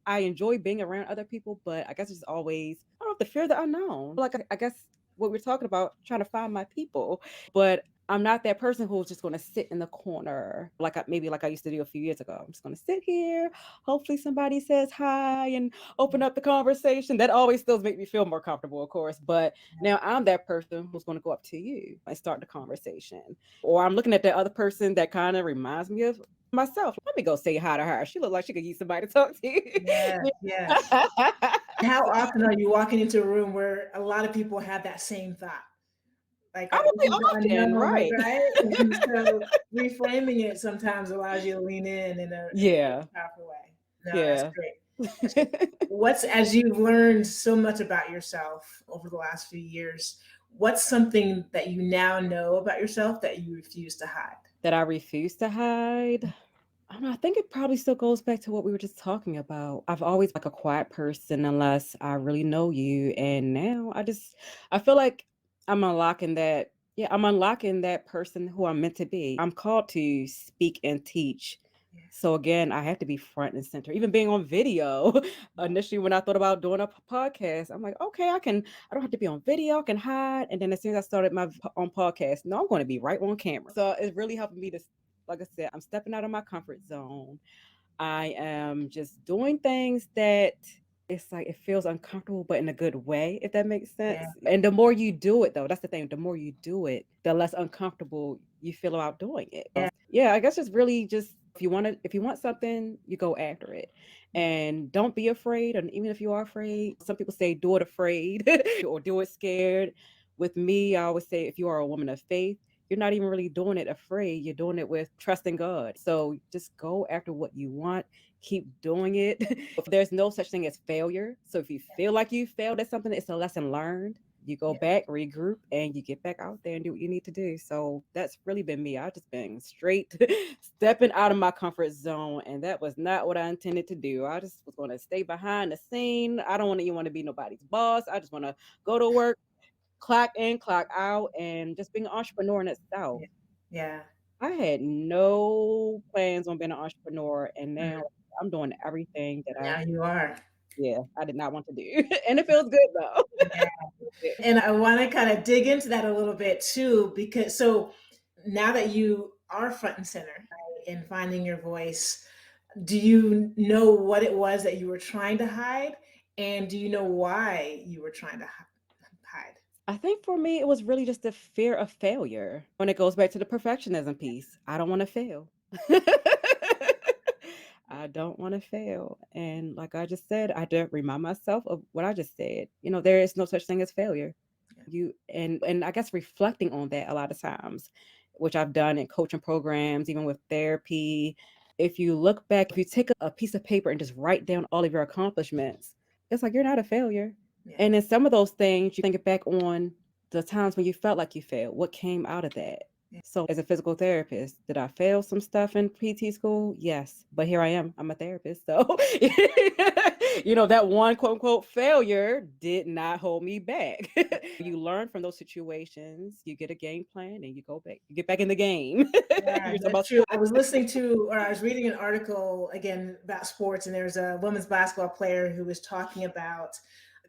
I enjoy being around other people, but I guess it's always I don't know the fear of the unknown. Like I guess what we're talking about, trying to find my people, but I'm not that person who's just going to sit in the corner maybe like I used to do a few years ago. I'm just going to sit here. Hopefully somebody says hi and open up the conversation. That always still makes me feel more comfortable, of course. But now I'm that person who's going to go up to you and start the conversation. Or I'm looking at the other person that kind of reminds me of myself. Let me go say hi to her. She looked like she could use somebody to talk Yes, to. yes. How often are you walking into a room where a lot of people have that same thought? Like, I would this say is the often, unknown, like, right? right? And so reframing it sometimes allows you to lean in a Yeah, powerful way. No, that's yeah. great. So as you've learned so much about yourself over the last few years, what's something that you now know about yourself that you refuse to hide? That I refuse to hide. I don't know. I think it probably still goes back to what we were just talking about. I've always like a quiet person unless I really know you. And now I feel like I'm unlocking that. Yeah, I'm unlocking that person who I'm meant to be. I'm called to speak and teach. Yeah, So again, I have to be front and center. Even being on video. Initially, when I thought about doing a podcast, I'm like, okay, I don't have to be on video. I can hide. And then as soon as I started my own podcast, no, I'm going to be right on camera. So it's really helping me to, like I said, I'm stepping out of my comfort zone. I am just doing things that it's like it feels uncomfortable, but in a good way, if that makes yeah, sense. And the more you do it, though, that's the thing. The more you do it, the less uncomfortable you feel about doing it. yeah, Yeah, I guess it's really just if you want something, you go after it. And don't be afraid. And even if you are afraid, some people say do it afraid or do it scared. With me, I always say if you are a woman of faith, you're not even really doing it afraid. You're doing it with trusting God. So just go after what you want. Keep doing it. There's no such thing as failure. So if you feel like you failed at something, it's a lesson learned. You go yeah, back, regroup, and you get back out there and do what you need to do. So that's really been me. I've just been straight stepping out of my comfort zone. And that was not what I intended to do. I just was going to stay behind the scene. I don't want to even want to be nobody's boss. I just want to go to work, clock in, clock out, and just being an entrepreneur in itself. yeah, yeah. I had no plans on being an entrepreneur, and Mm, now I'm doing everything that now you are. I did not want to do. And it feels good though. Yeah. And I want to kind of dig into that a little bit too, because so now that you are front and center, right, in finding your voice, do you know what it was that you were trying to hide? And do you know why you were trying to hide? I think for me, it was really just the fear of failure. When it goes back to the perfectionism piece, I don't want to fail. I don't want to fail. And like I just said, I had to remind myself of what I just said. There is no such thing as failure. And I guess reflecting on that a lot of times, which I've done in coaching programs, even with therapy. If you look back, if you take a piece of paper and just write down all of your accomplishments, it's like you're not a failure. Yeah. And in some of those things, you think back on the times when you felt like you failed. What came out of that? So as a physical therapist, did I fail some stuff in PT school? Yes. But here I am. I'm a therapist. So, that one quote unquote failure did not hold me back. You learn from those situations, you get a game plan, and you get back in the game. Yeah, You're that's supposed true. I was listening to, or I was reading an article again about sports, and there's a women's basketball player who was talking about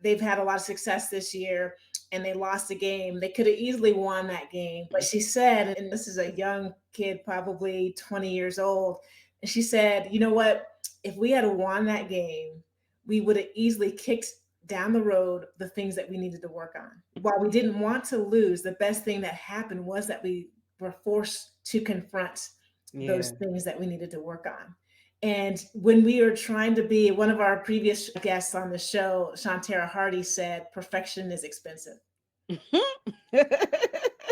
they've had a lot of success this year and they lost a game. They could have easily won that game. But she said, and this is a young kid, probably 20 years old, and she said, you know what? If we had won that game, we would have easily kicked down the road the things that we needed to work on. While we didn't want to lose, the best thing that happened was that we were forced to confront those Yeah. things that we needed to work on. And when we are trying to be, one of our previous guests on the show, Shantara Hardy, said, perfection is expensive.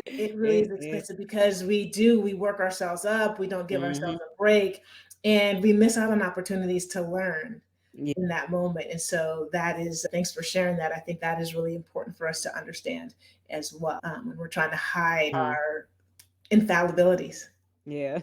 It really is It expensive because we work ourselves up, we don't give Mhm. ourselves a break, and we miss out on opportunities to learn Yeah. in that moment. And so thanks for sharing that. I think that is really important for us to understand as well, when we're trying to hide our infallibilities. Yeah.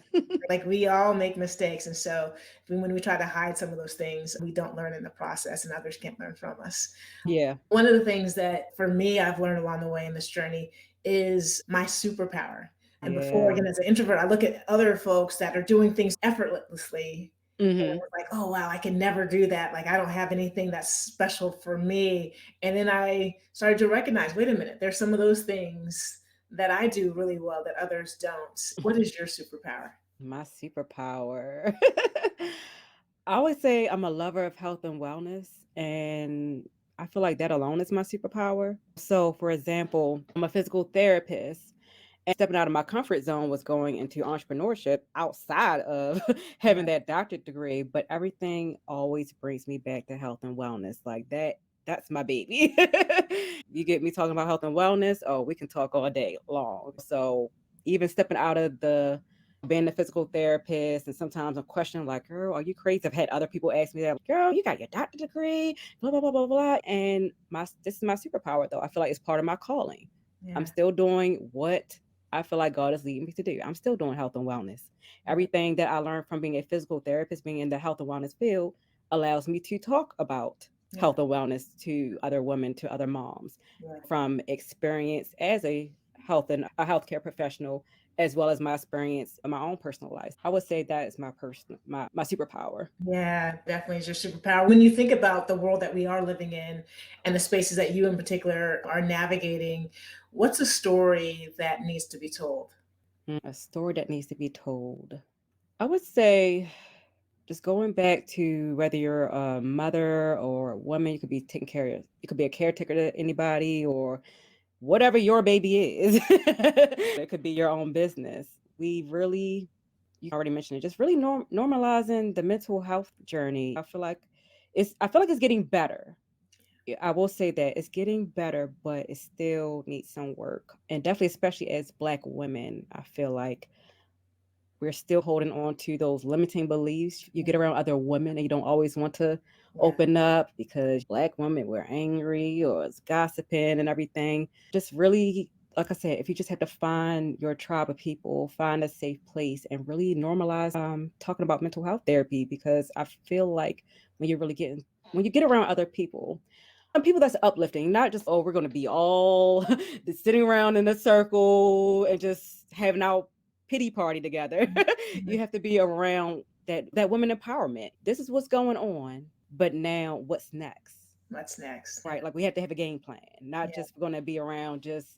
Like we all make mistakes. And so when we try to hide some of those things, we don't learn in the process and others can't learn from us. Yeah. One of the things that for me, I've learned along the way in this journey is my superpower. And before, Yeah. again, as an introvert, I look at other folks that are doing things effortlessly. And Mhm. it was like, oh, wow, I can never do that. Like, I don't have anything that's special for me. And then I started to recognize, wait a minute, there's some of those things that I do really well that others don't. What is your superpower? My superpower. I always say I'm a lover of health and wellness, and I feel like that alone is my superpower. So, for example, I'm a physical therapist, and stepping out of my comfort zone was going into entrepreneurship outside of having Yeah, that doctorate degree. But everything always brings me back to health and wellness. Like that's my baby. You get me talking about health and wellness, oh, we can talk all day long. So, even stepping out of the being a physical therapist, and sometimes I'm questioning, like, girl, are you crazy? I've had other people ask me that, girl, you got your doctorate degree, blah, blah, blah, blah, blah. And this is my superpower, though. I feel like it's part of my calling. I'm yeah, still doing what I feel like God is leading me to do. I'm still doing health and wellness. yeah, Everything that I learned from being a physical therapist, being in the health and wellness field, allows me to talk about yeah, health and wellness to other women, to other moms, yeah. from experience as a healthcare professional, as well as my experience in my own personal life. I would say that is my superpower. Yeah, definitely is your superpower. When you think about the world that we are living in and the spaces that you in particular are navigating, what's a story that needs to be told? A story that needs to be told. I would say just going back to whether you're a mother or a woman, you could be taking care of, you could be a caretaker to anybody or whatever your baby is. It could be your own business. You already mentioned it, just really normalizing the mental health journey. I feel like it's getting better. Yeah, I will say that it's getting better, but it still needs some work. And definitely, especially as Black women, I feel like we're still holding on to those limiting beliefs. You get around other women and you don't always want to Yeah, open up because Black women, we're angry or it's gossiping and everything. Just really, like I said, if you just have to find your tribe of people, find a safe place, and really normalize talking about mental health therapy, because I feel like when you get around other people, and people that's uplifting, not just, oh, we're going to be all sitting around in a circle and just having our pity party together. mhm, You have to be around that women empowerment. This is what's going on, but now what's next? what's next? Right? Like we have to have a game plan, not Yeah, just going to be around just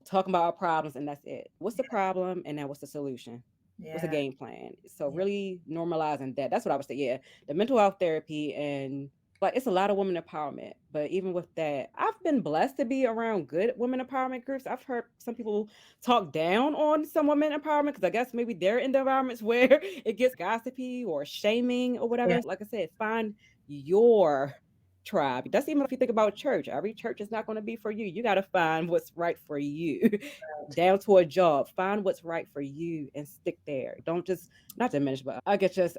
talking about our problems and that's it. What's the problem and now what's the solution? What's a yeah, game plan? So yeah, really normalizing that. That's what I would say. Yeah, the mental health therapy, and like it's a lot of women empowerment. But even with that, I've been blessed to be around good women empowerment groups. I've heard some people talk down on some women empowerment because I guess maybe they're in the environments where it gets gossipy or shaming or yeah, whatever. Like I said, find your tribe. That's even if you think about church. Every church is not going to be for you. You got to find what's right for you. Down to a job, find what's right for you and stick there. Don't just, not diminish, but I get just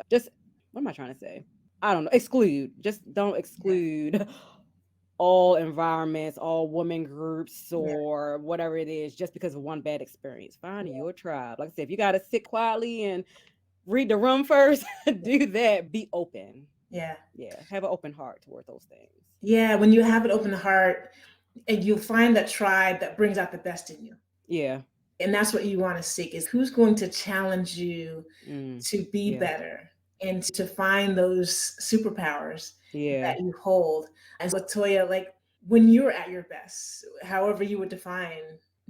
what am I trying to say? I don't know. Exclude. Just don't yeah, exclude all environments, all women groups, Yeah. or whatever it is, just because of one bad experience. Find your tribe. Like I said, if you got to sit quietly and read the room first, do that. Be open. Yeah. Yeah. Have an open heart toward those things. Yeah. When you have an open heart, and you'll find that tribe that brings out the best in you. Yeah. And that's what you want to seek, is who's going to challenge you to be Yeah. better and to find those superpowers Yeah. that you hold. And LaToya, like when you're at your best, however you would define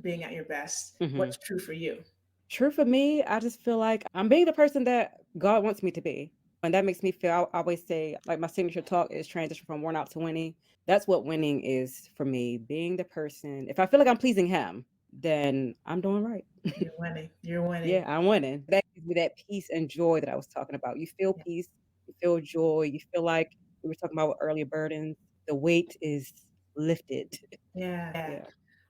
being at your best, what's true for you? True for me, I just feel like I'm being the person that God wants me to be. And that makes me feel, I always say, like my signature talk is transition from worn out to winning. That's what winning is for me. Being the person, if I feel like I'm pleasing Him, then I'm doing right. You're winning. You're winning. Yeah, I'm winning. That gives me that peace and joy that I was talking about. You feel Yeah. peace, you feel joy, you feel like we were talking about with earlier burdens. The weight is lifted. Yeah. Yeah.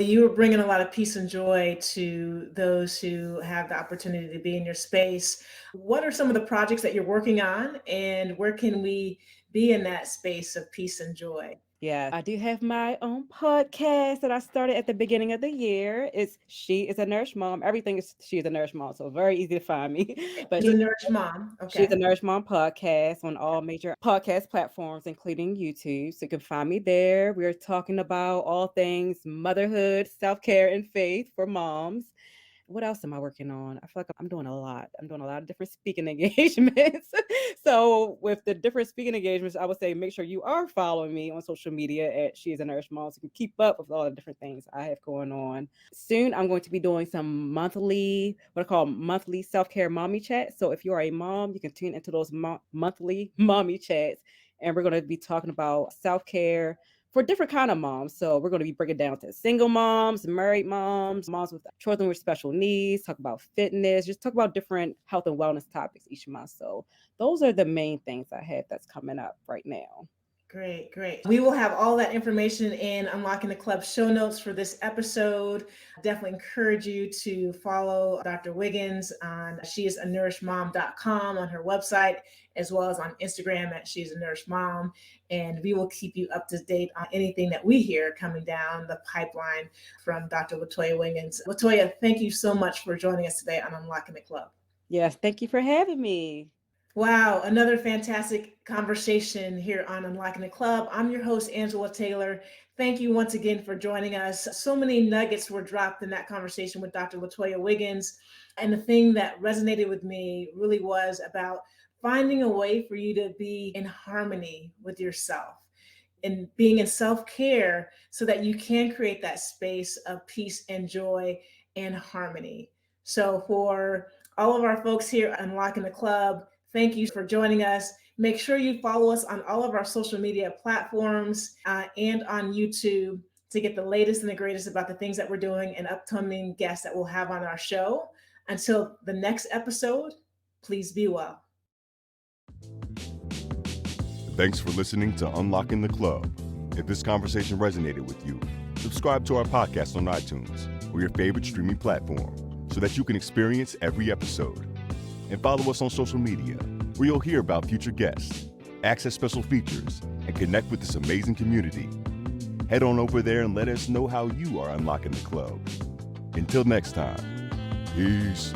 You were bringing a lot of peace and joy to those who have the opportunity to be in your space. What are some of the projects that you're working on, and where can we be in that space of peace and joy? Yeah, I do have my own podcast that I started at the beginning of the year. It's She is a Nurse Mom. Everything is She is a Nurse Mom, so very easy to find me. But You're a nurse mom. She's Okay. a Nurse Mom podcast on all major podcast platforms, including YouTube. So you can find me there. We're talking about all things motherhood, self-care, and faith for moms. What else am I working on? I feel like I'm doing a lot. I'm doing a lot of different speaking engagements. So with the different speaking engagements, I would say make sure you are following me on social media at She is a Nurse Mom, so you can keep up with all the different things I have going on. Soon, I'm going to be doing some monthly, what I call monthly self-care mommy chats. So if you are a mom, you can tune into those monthly mommy chats, and we're going to be talking about self-care for different kind of moms. So we're going to be breaking down to single moms, married moms, moms with children with special needs, talk about fitness, just talk about different health and wellness topics each month. So those are the main things I have that's coming up right now. Great, great. We will have all that information in Unlocking the Club show notes for this episode. Definitely encourage you to follow Dr. Wiggins on sheisanourishmom.com on her website, as well as on Instagram at She is a Nurse Mom. And we will keep you up to date on anything that we hear coming down the pipeline from Dr. LaToya Wiggins. LaToya, thank you so much for joining us today on Unlocking the Club. Yes, thank you for having me. Wow, another fantastic conversation here on Unlocking the Club. I'm your host, Angela Taylor. Thank you once again for joining us. So many nuggets were dropped in that conversation with Dr. LaToya Wiggins. And the thing that resonated with me really was about finding a way for you to be in harmony with yourself and being in self-care so that you can create that space of peace and joy and harmony. So for all of our folks here at Unlocking the Club, thank you for joining us. Make sure you follow us on all of our social media platforms and on YouTube to get the latest and the greatest about the things that we're doing and upcoming guests that we'll have on our show. Until the next episode, please be well. Thanks for listening to Unlocking the Club. If this conversation resonated with you, subscribe to our podcast on iTunes or your favorite streaming platform so that you can experience every episode. And follow us on social media, where you'll hear about future guests, access special features, and connect with this amazing community. Head on over there and let us know how you are unlocking the club. Until next time, peace.